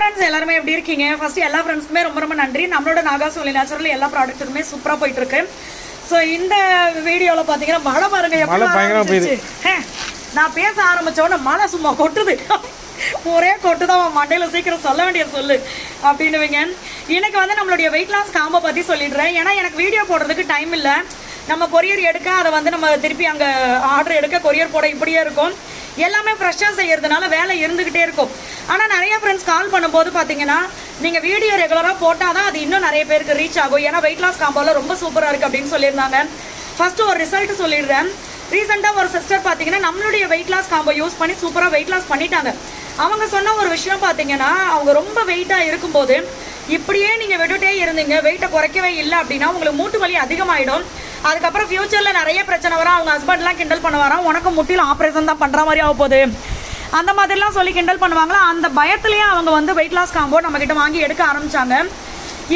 Friends எல்லாரும் எப்படி இருக்கீங்க? ஃபர்ஸ்ட் எல்லா ஃப்ரெண்ட்ஸ்க்குமே ரொம்ப ரொம்ப நன்றி. நம்மளோட நாகாஸ் ஒன்லி நேச்சுரல் எல்லா ப்ராடக்ட்டுக்குமே சூப்பரா போயிட்டு இருக்கு. ஸோ இந்த வீடியோவில் பார்த்தீங்கன்னா மழை பாருங்க எப்படி நான் பேச ஆரம்பிச்சோட மழை சும்மா கொட்டுது. ஒரே கொட்டு தான் மண்டையில் சீக்கிரம் சொல்ல வேண்டிய சொல்லு அப்படின்னுவீங்க. இன்னைக்கு வந்து நம்மளுடைய வெயிட் லாஸ் காம்போ பற்றி சொல்லிடுறேன். ஏன்னா எனக்கு வீடியோ போடுறதுக்கு டைம் இல்லை. நம்ம கொரியர் எடுக்க அதை வந்து நம்ம திருப்பி அங்கே ஆர்டர் எடுக்க கொரியர் போட இப்படியே இருக்கும். எல்லாமே ஃப்ரெஷ்ஷாக செய்யறதுனால வேலை இருந்துக்கிட்டே இருக்கும். ஆனால் நிறைய ஃப்ரெண்ட்ஸ் கால் பண்ணும்போது பார்த்தீங்கன்னா நீங்கள் வீடியோ ரெகுலராக போட்டால் தான் அது இன்னும் நிறைய பேருக்கு ரீச் ஆகும். ஏன்னா வெயிட் லாஸ் காம்போவில் ரொம்ப சூப்பராக இருக்குது அப்படின்னு சொல்லியிருந்தாங்க. ஃபஸ்ட்டு ஒரு ரிசல்ட் சொல்லிடுறேன். ரீசெண்டாக ஒரு சிஸ்டர் பார்த்தீங்கன்னா நம்மளுடைய வெயிட் லாஸ் காம்போ யூஸ் பண்ணி சூப்பராக வெயிட் லாஸ் பண்ணிட்டாங்க. அவங்க சொன்ன ஒரு விஷயம் பார்த்தீங்கன்னா அவங்க ரொம்ப வெயிட்டாக இருக்கும்போது இப்படியே நீங்கள் விட்டுட்டே இருந்தீங்க, வெயிட்டை குறைக்கவே இல்லை அப்படின்னா உங்களுக்கு மூட்டு வலி அதிகமாகிடும். அதுக்கப்புறம் ஃபியூச்சரில் நிறைய பிரச்சனை வரும். அவங்க ஹஸ்பண்ட்லாம் கிண்டல் பண்ணுவாராம், உனக்கு முட்டியில் ஆப்ரேஷன் தான் பண்ணுற மாதிரி ஆக போகுது அந்த மாதிரிலாம் சொல்லி கிண்டல் பண்ணுவாங்களா. அந்த பயத்துலேயே அவங்க வந்து வெயிட் லாஸ் காம்போ நம்மக்கிட்ட வாங்கி எடுக்க ஆரம்பித்தாங்க.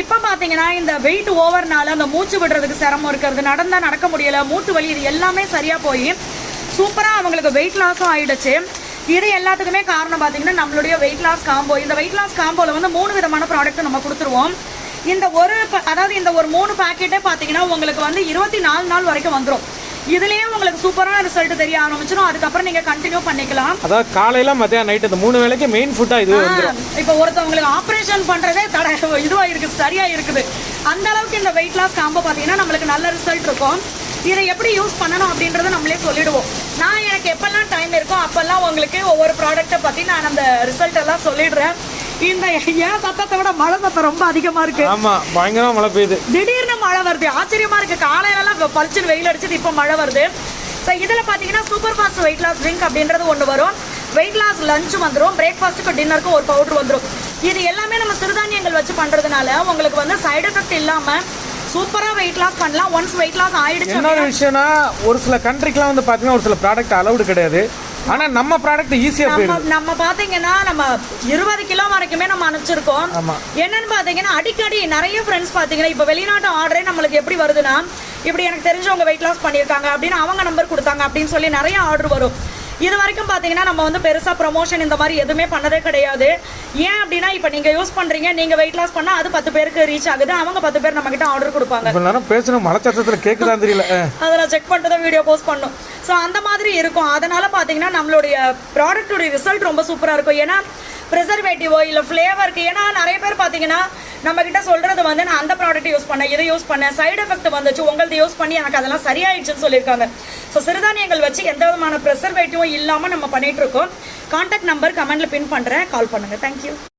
இப்போ பார்த்தீங்கன்னா இந்த வெயிட் ஓவர்னால அந்த மூச்சு விடுறதுக்கு சிரமம் இருக்கிறது, நடந்தால் நடக்க முடியலை, மூட்டு வலி, இது எல்லாமே சரியாக போய் சூப்பராக அவங்களுக்கு வெயிட் லாஸும் ஆகிடுச்சு. இது எல்லாத்துக்குமே காரணம் பார்த்தீங்கன்னா நம்மளுடைய வெயிட் லாஸ் காம்போ. இந்த வெயிட் லாஸ் காம்போவில் வந்து 3 விதமான ப்ராடக்ட் நம்ம கொடுத்துருவோம். இந்த ஒரு 3 பேக்கெட்டே பார்த்தீங்கன்னா உங்களுக்கு வந்து 24 நாள் வரைக்கும் வந்துடும். இதுலயே உங்களுக்கு சூப்பரான ரிசல்ட் தெரிய ஆரம்பிச்சிடும். அதுக்கப்புறம் நீங்க கண்டினியூ பண்ணிக்கலாம். அதாவது காலையில மத்தியானம் நைட் இந்த 3 வேளைக்கு மெயின் ஃபுட்டா இது வந்துரும். இப்போ ஒருத்தவங்களுக்கு ஆபரேஷன் பண்றதே இதுவா இருக்கு, சரியா இருக்குது. அந்த அளவுக்கு இந்த வெயிட் லாஸ் காம்போ பார்த்தீங்கன்னா நம்மளுக்கு நல்ல ரிசல்ட் இருக்கும். இதை எப்படி யூஸ் பண்ணணும் அப்படின்றத நம்மளே சொல்லிடுவோம். நான் எனக்கு எப்பெல்லாம் டைம் இருக்கோ அப்பெல்லாம் உங்களுக்கு ஒவ்வொரு ப்ராடக்ட்டை பற்றி நான் அந்த ரிசல்ட் எல்லாம் சொல்லிடுறேன். இந்த ஏன் சத்தத்தை விட மழை சத்தம் ரொம்ப அதிகமா இருக்கு. ஆமா, பயங்கரமா மழை பெய்யுது. திடீர்னு மழை வருது, ஆச்சரியமா இருக்கு. காலையிலலாம் பளிச்சுன்னு வெயில் அடிச்சது, இப்போ மழை வருது. ஸோ இதில் பார்த்தீங்கன்னா super fast weight loss drink அப்படின்றது ஒன்று வரும். வெயிட் லாஸ் லஞ்ச் வந்துடும், பிரேக்ஃபாஸ்ட்டுக்கு டின்னருக்கு ஒரு பவுடர் வந்துடும். இது எல்லாமே நம்ம சிறுதானியங்கள் வச்சு பண்றதுனால உங்களுக்கு வந்து சைடு எஃபெக்ட் இல்லாம சூப்பரா வெயிட் லாஸ் பண்ணலாம். ஒன்ஸ் வெயிட் லாஸ் ஆயிடுச்சு. என்ன விஷயம்னா ஒரு சில கண்ட்ரிக்கெல்லாம் வந்து பாத்தீங்கன்னா ஒரு சில ப்ராடக்ட் அலௌடு கிடையாது. ஆனா நம்ம ப்ராடக்ட் ஈஸியா போயிடும். நம்ம பாத்தீங்கன்னா நம்ம 20 கிலோ வரைக்குமே நம்ம அனுப்பிச்சிருக்கோம். என்னன்னு பாத்தீங்கன்னா அடிக்கடி நிறைய ஃப்ரெண்ட்ஸ் பாத்தீங்கன்னா இப்ப வெளிநாட்டு ஆர்டரே நம்மளுக்கு எப்படி வருதுன்னா, இப்படி எனக்கு தெரிஞ்சவங்க வெயிட் லாஸ் பண்ணியிருக்காங்க அப்படின்னு அவங்க நம்பர் கொடுத்தாங்க அப்படின்னு சொல்லி நிறைய ஆர்டர் வரும். இது வரைக்கும் பார்த்தீங்கன்னா நம்ம வந்து பெருசாக ப்ரொமோஷன் இந்த மாதிரி எதுவுமே பண்ணதே கிடையாது. ஏன் அப்படின்னா இப்போ நீங்கள் யூஸ் பண்ணுறீங்க, நீங்கள் வெயிட் லாஸ் பண்ணால் அது 10 பேருக்கு ரீச் ஆகுது. அவங்க 10 பேர் நம்ம கிட்ட ஆர்டர் கொடுப்பாங்க. பேசணும் மழை சத்தத்தில் கேட்குதான் தெரியல, அதை நான் செக் பண்ணிட்டு தான் வீடியோ போஸ்ட் பண்ணும். ஸோ அந்த மாதிரி இருக்கும். அதனால பார்த்தீங்கன்னா நம்மளுடைய ப்ராடக்டோடைய ரிசல்ட் ரொம்ப சூப்பராக இருக்கும். ஏன்னா ப்ரிசர்வேட்டிவோ இல்லை ஃப்ளேவருக்கு, ஏன்னா நிறைய பேர் பார்த்தீங்கன்னா நம்ம கிட்ட சொல்றது வந்து நான் அந்த ப்ராடக்ட் யூஸ் பண்ணேன், இதை யூஸ் பண்ணேன், சைடு எஃபெக்ட் வந்துச்சு, உங்களது யூஸ் பண்ணி எனக்கு அதெல்லாம் சரியாயிடுச்சுன்னு சொல்லியிருக்காங்க. ஸோ சிறுதானியங்கள் வச்சு எந்த விதமான ப்ரிசர்வேட்டிவும் இல்லாமல் நம்ம பண்ணிட்டு இருக்கோம். கான்டாக்ட் நம்பர் கமெண்ட்ல பின் பண்ணுறேன், கால் பண்ணுங்க. தேங்க்யூ.